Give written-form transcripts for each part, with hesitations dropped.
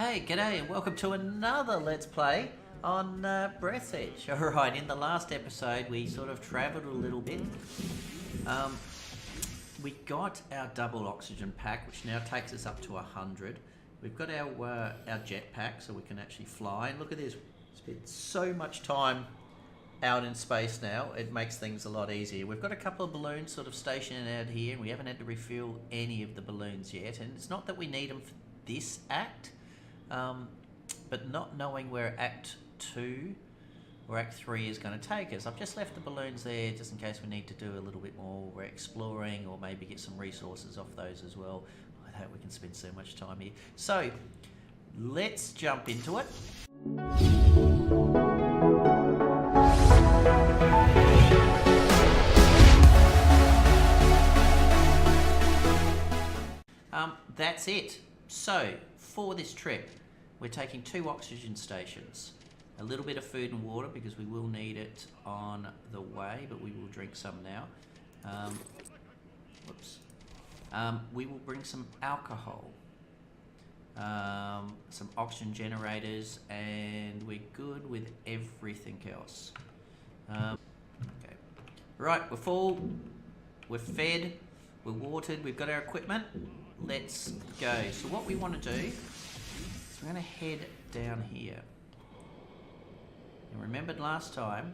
Hey, g'day, and welcome to another Let's Play on Breathedge. Alright, in the last episode we sort of travelled a little bit. We got our double oxygen pack, which now takes us up to 100. We've got our jetpack, so we can actually fly. And look at this, spent so much time out in space now, it makes things a lot easier. We've got a couple of balloons sort of stationed out here, and we haven't had to refuel any of the balloons yet. And it's not that we need them for this act, but not knowing where Act 2 or Act 3 is going to take us, I've just left the balloons there just in case we need to do a little bit more exploring or maybe get some resources off those as well. I hope we can spend so much time here. So, let's jump into it. That's it. So, for this trip, we're taking 2 oxygen stations, a little bit of food and water because we will need it on the way, but we will drink some now. We will bring some alcohol, some oxygen generators, and we're good with everything else. Okay. Right, we're full, we're fed, we're watered, we've got our equipment. Let's go. So what we want to do is we're going to head down here. And remembered last time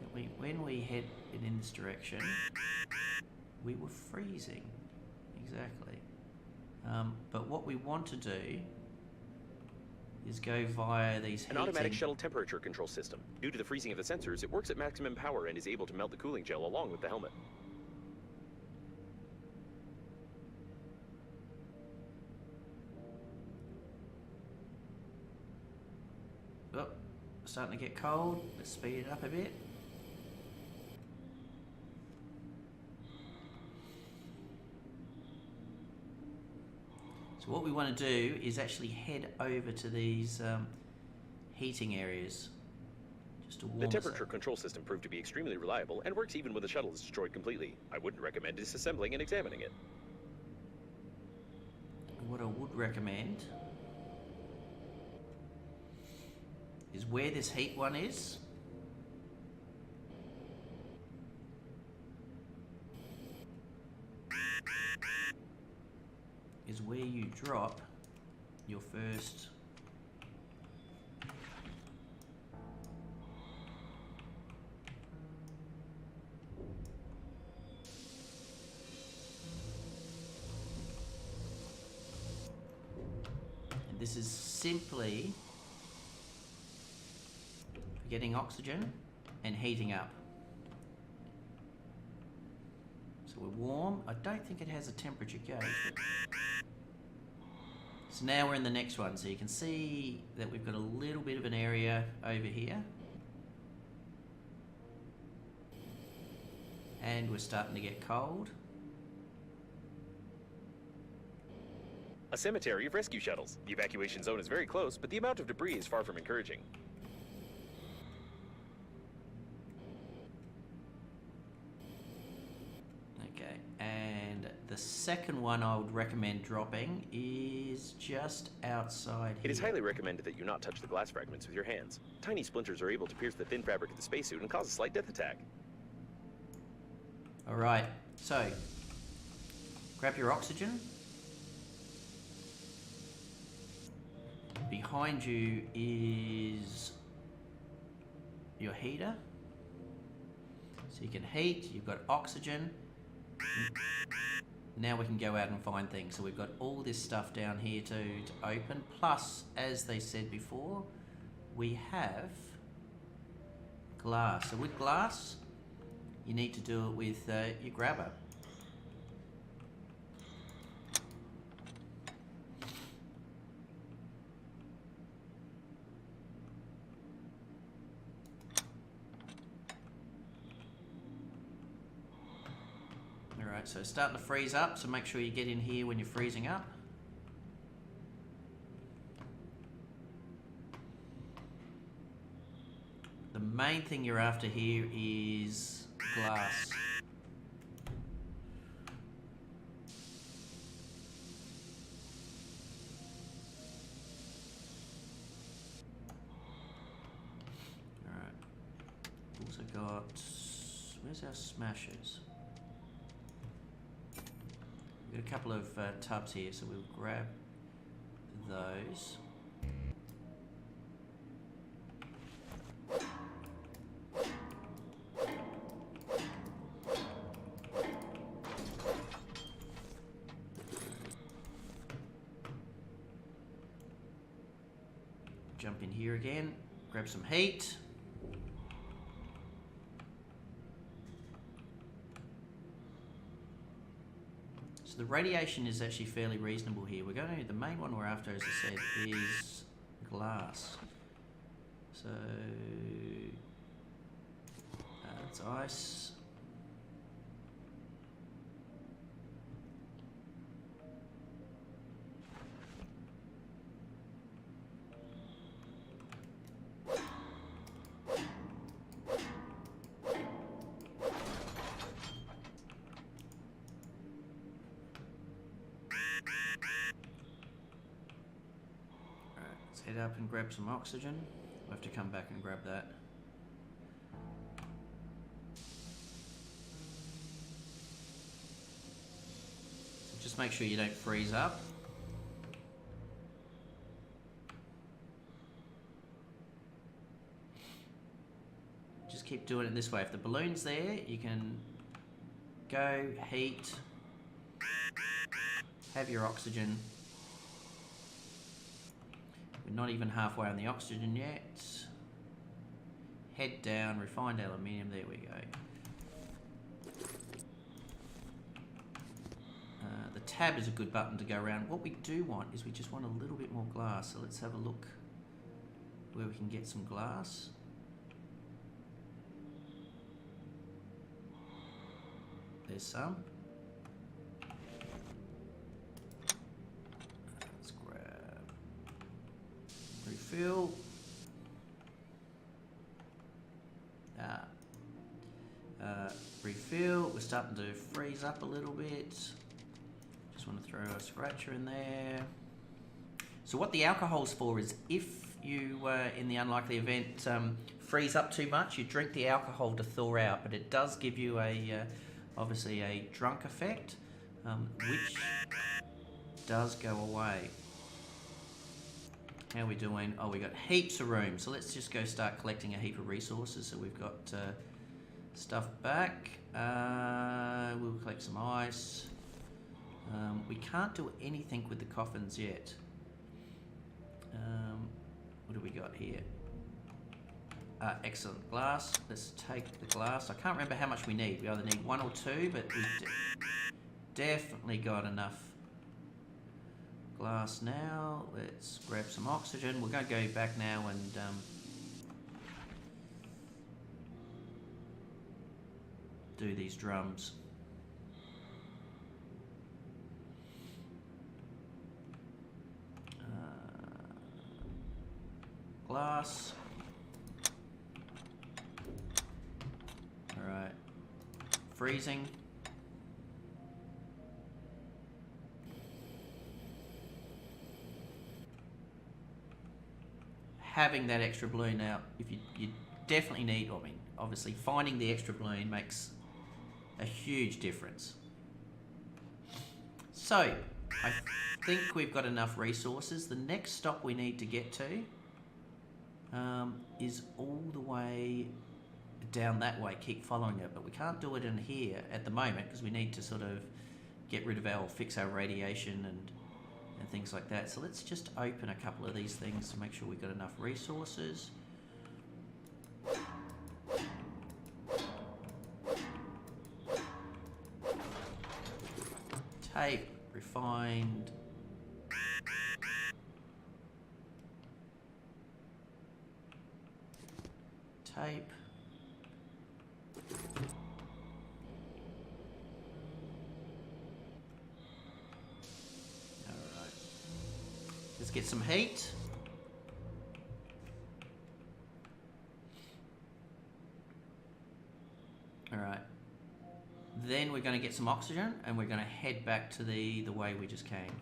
that when we headed in this direction, we were freezing. Exactly. But what we want to do is go via these An automatic shuttle temperature control system. Due to the freezing of the sensors, it works at maximum power and is able to melt the cooling gel along with the helmet. Oh, starting to get cold. Let's speed it up a bit. So what we want to do is actually head over to these heating areas just to warm The temperature control system proved to be extremely reliable and works even when the shuttle is destroyed completely. I wouldn't recommend disassembling and examining it. What I would recommend is where this heat one is. Is where you drop your first and this is simply getting oxygen and heating up. So we're warm. I don't think it has a temperature gauge. So now we're in the next one. So you can see that we've got a little bit of an area over here. And we're starting to get cold. A cemetery of rescue shuttles. The evacuation zone is very close, but the amount of debris is far from encouraging. The second one I would recommend dropping is just outside here. It is highly recommended that you not touch the glass fragments with your hands. Tiny splinters are able to pierce the thin fabric of the spacesuit and cause a slight death attack. Alright, so grab your oxygen. Behind you is your heater. So you can heat, you've got oxygen. Now we can go out and find things. So we've got all this stuff down here to open. Plus, as they said before, we have glass. So with glass, you need to do it with your grabber. Alright, so it's starting to freeze up, so make sure you get in here when you're freezing up. The main thing you're after here is glass. got... Where's our smashers? We've got a couple of tubs here, so we'll grab those. Jump in here again, grab some heat. So the radiation is actually fairly reasonable here. We're going to, the main one we're after, as I said, is glass. So it's ice. Head up and grab some oxygen. We'll have to come back and grab that. So just make sure you don't freeze up. Just keep doing it this way. If the balloon's there, you can go, heat, have your oxygen. Not even halfway on the oxygen yet. Head down, refined aluminium, there we go. The tab is a good button to go around. What we do want is we just want a little bit more glass. So let's have a look where we can get some glass. There's some. Refill. Refill. We're starting to freeze up a little bit. Just want to throw a scratcher in there. So what the alcohol's for is if you, in the unlikely event, freeze up too much, you drink the alcohol to thaw out, but it does give you a, obviously a drunk effect, which does go away. How are we doing? Oh, we got heaps of room. So let's just go start collecting a heap of resources. So we've got stuff back. We'll collect some ice. We can't do anything with the coffins yet. What do we got here? Excellent glass. Let's take the glass. I can't remember how much we need. We either need 1 or 2, but we've definitely got enough glass now. Let's grab some oxygen. We're going to go back now and do these drums. Glass. All right. Freezing. Having that extra balloon now, if you definitely need, I mean, obviously finding the extra balloon makes a huge difference. So, I think we've got enough resources. The next stop we need to get to is all the way down that way. Keep following it, but we can't do it in here at the moment because we need to sort of get rid of our, fix our radiation and things like that. So let's just open a couple of these things to make sure we've got enough resources. Tape, refined. Tape. Alright. Let's get some heat. Alright. Then we're going to get some oxygen and we're going to head back to the way we just came.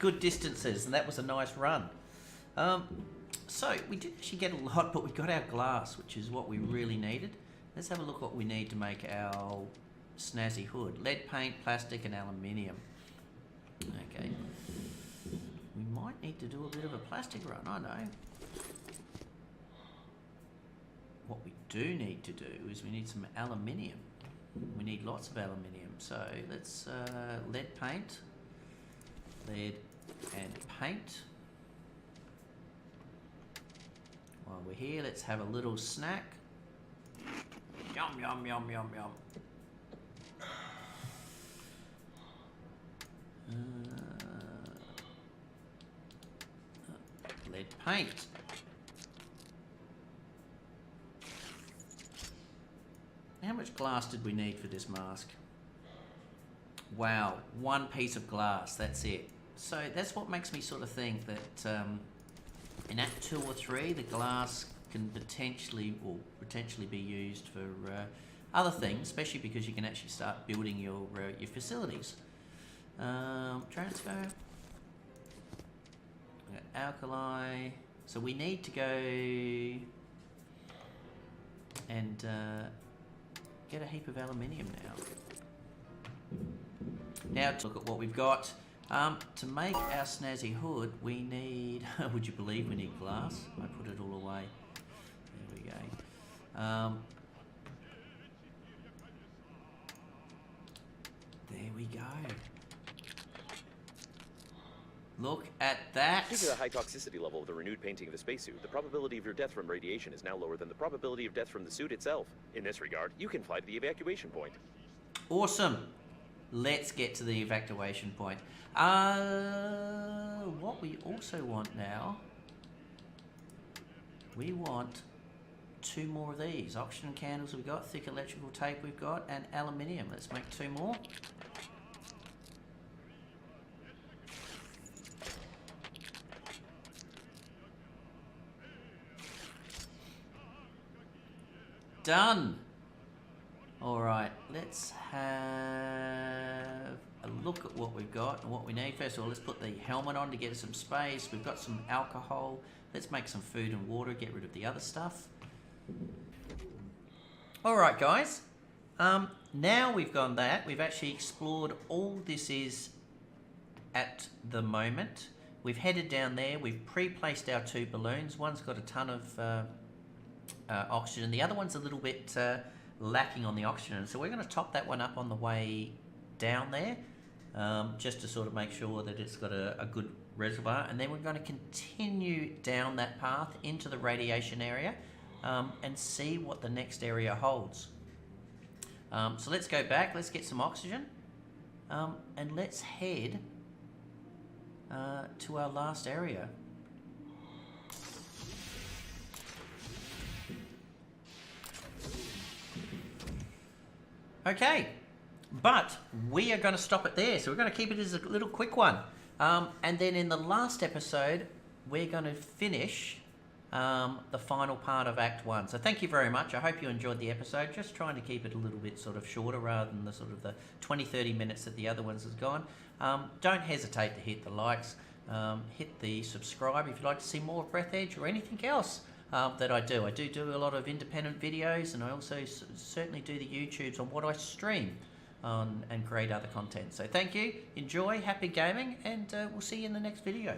good distances, and that was a nice run. So we did actually get a lot, but we got our glass, which is what we really needed. Let's have a look what we need to make our snazzy hood. Lead paint, plastic, and aluminium. Okay. We might need to do a bit of a plastic run, I know. What we do need to do is we need some aluminium. We need lots of aluminium. So let's lead paint, lead and paint. While we're here, let's have a little snack. Yum, yum, yum, yum, yum. Lead paint. How much glass did we need for this mask? Wow, one piece of glass, that's it. So that's what makes me sort of think that in Act 2 or 3, the glass can potentially be used for other things, especially because you can actually start building your facilities. Transfer. We got alkali. So we need to go and get a heap of aluminium now. Now to look at what we've got. To make our snazzy hood, we need, would you believe we need glass? I put it all away. There we go. There we go. Look at that. Due to the high toxicity level of the renewed painting of the spacesuit, the probability of your death from radiation is now lower than the probability of death from the suit itself. In this regard, you can fly to the evacuation point. Awesome. Let's get to the evacuation point. What we also want now, we want 2 more of these. Oxygen candles we've got, thick electrical tape we've got, and aluminium. Let's make 2 more. Done. All right, let's have a look at what we've got and what we need. First of all, let's put the helmet on to get some space. We've got some alcohol. Let's make some food and water, get rid of the other stuff. All right, guys. Now we've gone that, we've actually explored all this is at the moment. We've headed down there. We've pre-placed our 2 balloons. One's got a ton of oxygen. The other one's a little bit lacking on the oxygen. So we're going to top that one up on the way down there, just to sort of make sure that it's got a good reservoir. And then we're going to continue down that path into the radiation area and see what the next area holds. So let's go back, let's get some oxygen, and let's head to our last area. Okay, but we are going to stop it there, so we're going to keep it as a little quick one. And then in the last episode, we're going to finish the final part of Act 1. So thank you very much. I hope you enjoyed the episode. Just trying to keep it a little bit sort of shorter rather than the sort of the 20-30 minutes that the other ones has gone. Don't hesitate to hit the likes, hit the subscribe if you'd like to see more of Breathedge or anything else that I do. I do a lot of independent videos, and I also certainly do the YouTubes on what I stream and create other content. So thank you, enjoy, happy gaming, and we'll see you in the next video.